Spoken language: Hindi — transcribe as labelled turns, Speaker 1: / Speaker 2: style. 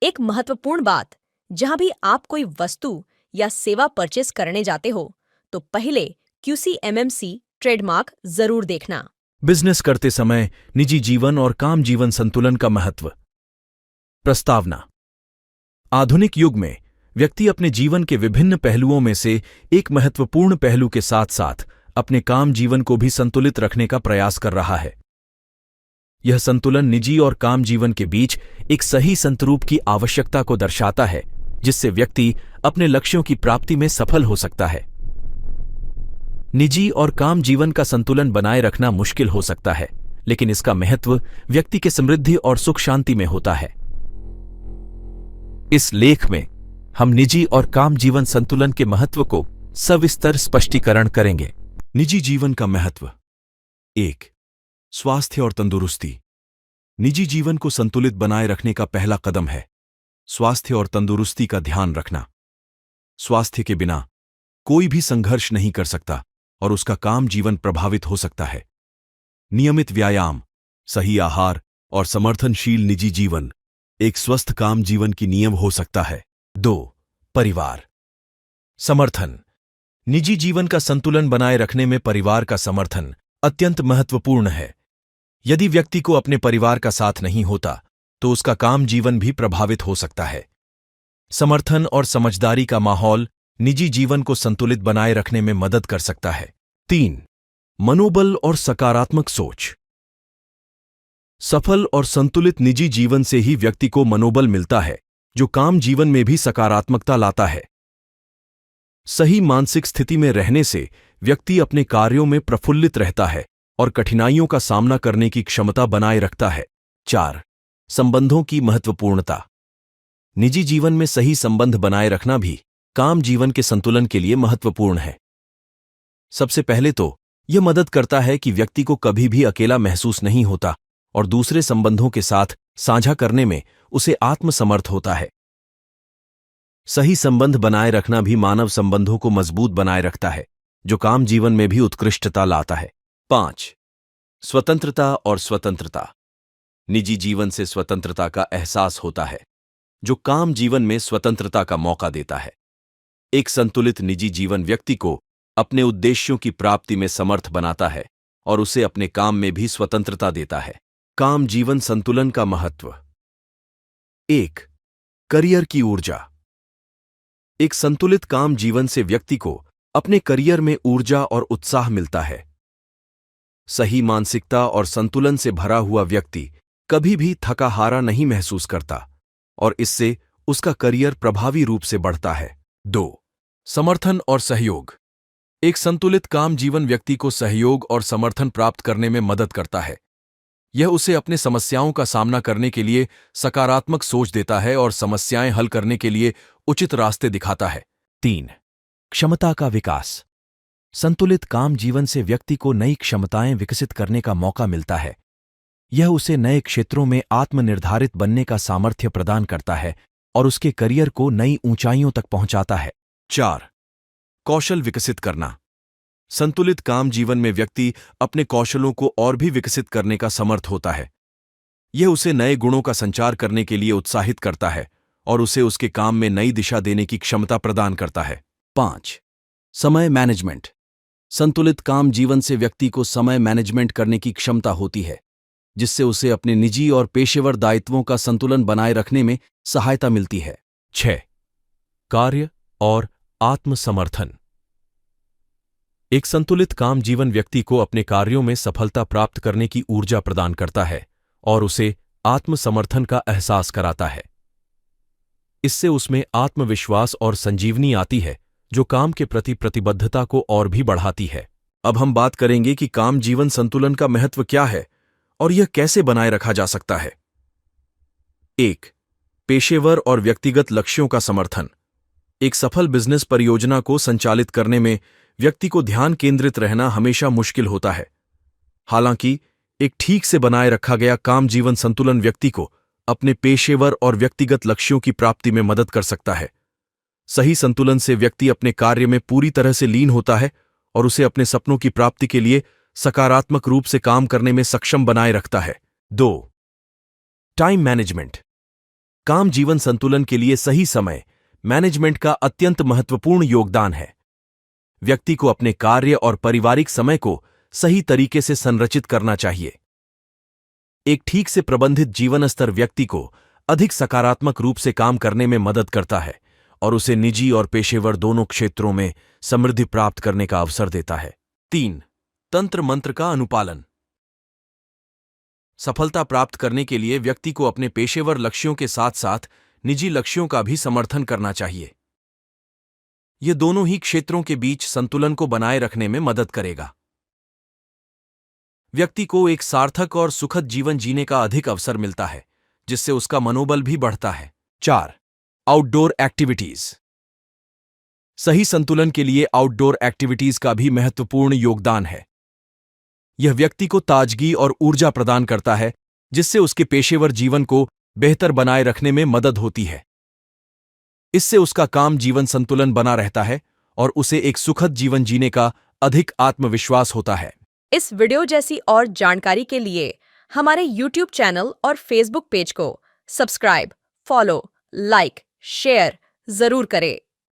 Speaker 1: एक महत्वपूर्ण बात, जहां भी आप कोई वस्तु या सेवा परचेस करने जाते हो तो पहले QCMMC ट्रेडमार्क जरूर देखना।
Speaker 2: बिजनेस करते समय निजी जीवन और काम जीवन संतुलन का महत्व। प्रस्तावना। आधुनिक युग में व्यक्ति अपने जीवन के विभिन्न पहलुओं में से एक महत्वपूर्ण पहलू के साथ साथ अपने काम जीवन को भी संतुलित रखने का प्रयास कर रहा है। यह संतुलन निजी और काम जीवन के बीच एक सही संतरूप की आवश्यकता को दर्शाता है, जिससे व्यक्ति अपने लक्ष्यों की प्राप्ति में सफल हो सकता है। निजी और काम जीवन का संतुलन बनाए रखना मुश्किल हो सकता है, लेकिन इसका महत्व व्यक्ति के समृद्धि और सुख शांति में होता है। इस लेख में हम निजी और काम जीवन संतुलन के महत्व को सविस्तर स्पष्टीकरण करेंगे। निजी जीवन का महत्व। 1. स्वास्थ्य और तंदुरुस्ती। निजी जीवन को संतुलित बनाए रखने का पहला कदम है स्वास्थ्य और तंदुरुस्ती का ध्यान रखना। स्वास्थ्य के बिना कोई भी संघर्ष नहीं कर सकता और उसका काम जीवन प्रभावित हो सकता है। नियमित व्यायाम, सही आहार और समर्थनशील निजी जीवन एक स्वस्थ काम जीवन की नींव हो सकता है। 2. परिवार। समर्थन। निजी जीवन का संतुलन बनाए रखने में परिवार का समर्थन अत्यंत महत्वपूर्ण है। यदि व्यक्ति को अपने परिवार का साथ नहीं होता तो उसका काम जीवन भी प्रभावित हो सकता है। समर्थन और समझदारी का माहौल निजी जीवन को संतुलित बनाए रखने में मदद कर सकता है। 3. मनोबल और सकारात्मक सोच। सफल और संतुलित निजी जीवन से ही व्यक्ति को मनोबल मिलता है, जो काम जीवन में भी सकारात्मकता लाता है। सही मानसिक स्थिति में रहने से व्यक्ति अपने कार्यों में प्रफुल्लित रहता है और कठिनाइयों का सामना करने की क्षमता बनाए रखता है। 4. संबंधों की महत्वपूर्णता। निजी जीवन में सही संबंध बनाए रखना भी काम जीवन के संतुलन के लिए महत्वपूर्ण है। सबसे पहले तो यह मदद करता है कि व्यक्ति को कभी भी अकेला महसूस नहीं होता और दूसरे संबंधों के साथ साझा करने में उसे आत्मसमर्थ होता है। सही संबंध बनाए रखना भी मानव संबंधों को मजबूत बनाए रखता है, जो काम जीवन में भी उत्कृष्टता लाता है। 5. स्वतंत्रता और स्वतंत्रता। निजी जीवन से स्वतंत्रता का एहसास होता है, जो काम जीवन में स्वतंत्रता का मौका देता है। एक संतुलित निजी जीवन व्यक्ति को अपने उद्देश्यों की प्राप्ति में समर्थ बनाता है और उसे अपने काम में भी स्वतंत्रता देता है। काम जीवन संतुलन का महत्व। 1. करियर की ऊर्जा। एक संतुलित काम जीवन से व्यक्ति को अपने करियर में ऊर्जा और उत्साह मिलता है। सही मानसिकता और संतुलन से भरा हुआ व्यक्ति कभी भी थका हारा नहीं महसूस करता और इससे उसका करियर प्रभावी रूप से बढ़ता है। 2. समर्थन और सहयोग। एक संतुलित काम जीवन व्यक्ति को सहयोग और समर्थन प्राप्त करने में मदद करता है। यह उसे अपने समस्याओं का सामना करने के लिए सकारात्मक सोच देता है और समस्याएं हल करने के लिए उचित रास्ते दिखाता है। 3. क्षमता का विकास। संतुलित काम जीवन से व्यक्ति को नई क्षमताएं विकसित करने का मौका मिलता है। यह उसे नए क्षेत्रों में आत्मनिर्धारित बनने का सामर्थ्य प्रदान करता है और उसके करियर को नई ऊंचाइयों तक पहुंचाता है। 4. कौशल विकसित करना। संतुलित काम जीवन में व्यक्ति अपने कौशलों को और भी विकसित करने का समर्थ होता है। यह उसे नए गुणों का संचार करने के लिए उत्साहित करता है और उसे उसके काम में नई दिशा देने की क्षमता प्रदान करता है। 5. समय मैनेजमेंट। संतुलित काम जीवन से व्यक्ति को समय मैनेजमेंट करने की क्षमता होती है, जिससे उसे अपने निजी और पेशेवर दायित्वों का संतुलन बनाए रखने में सहायता मिलती है। 6. कार्य और आत्मसमर्थन। एक संतुलित काम जीवन व्यक्ति को अपने कार्यों में सफलता प्राप्त करने की ऊर्जा प्रदान करता है और उसे आत्मसमर्थन का एहसास कराता है। इससे उसमें आत्मविश्वास और संजीवनी आती है, जो काम के प्रति प्रतिबद्धता को और भी बढ़ाती है। अब हम बात करेंगे कि काम जीवन संतुलन का महत्व क्या है और यह कैसे बनाए रखा जा सकता है। 1. पेशेवर और व्यक्तिगत लक्ष्यों का समर्थन। एक सफल बिजनेस परियोजना को संचालित करने में व्यक्ति को ध्यान केंद्रित रहना हमेशा मुश्किल होता है। हालांकि एक ठीक से बनाए रखा गया काम जीवन संतुलन व्यक्ति को अपने पेशेवर और व्यक्तिगत लक्ष्यों की प्राप्ति में मदद कर सकता है। सही संतुलन से व्यक्ति अपने कार्य में पूरी तरह से लीन होता है और उसे अपने सपनों की प्राप्ति के लिए सकारात्मक रूप से काम करने में सक्षम बनाए रखता है। 2. Time management. काम जीवन संतुलन के लिए सही समय मैनेजमेंट का अत्यंत महत्वपूर्ण योगदान है। व्यक्ति को अपने कार्य और पारिवारिक समय को सही तरीके से संरचित करना चाहिए। एक ठीक से प्रबंधित जीवन स्तर व्यक्ति को अधिक सकारात्मक रूप से काम करने में मदद करता है और उसे निजी और पेशेवर दोनों क्षेत्रों में समृद्धि प्राप्त करने का अवसर देता है। 3. तंत्र मंत्र का अनुपालन। सफलता प्राप्त करने के लिए व्यक्ति को अपने पेशेवर लक्ष्यों के साथ साथ निजी लक्ष्यों का भी समर्थन करना चाहिए। ये दोनों ही क्षेत्रों के बीच संतुलन को बनाए रखने में मदद करेगा। व्यक्ति को एक सार्थक और सुखद जीवन जीने का अधिक अवसर मिलता है, जिससे उसका मनोबल भी बढ़ता है। 4. Outdoor activities. सही संतुलन के लिए आउटडोर एक्टिविटीज का भी महत्वपूर्ण योगदान है। यह व्यक्ति को ताजगी और ऊर्जा प्रदान करता है, जिससे उसके पेशेवर जीवन को बेहतर बनाए रखने में मदद होती है। इससे उसका काम जीवन संतुलन बना रहता है और उसे एक सुखद जीवन जीने का अधिक आत्मविश्वास होता है।
Speaker 1: इस वीडियो जैसी और जानकारी के लिए हमारे YouTube चैनल और Facebook पेज को सब्सक्राइब, फॉलो, लाइक, शेयर जरूर करें।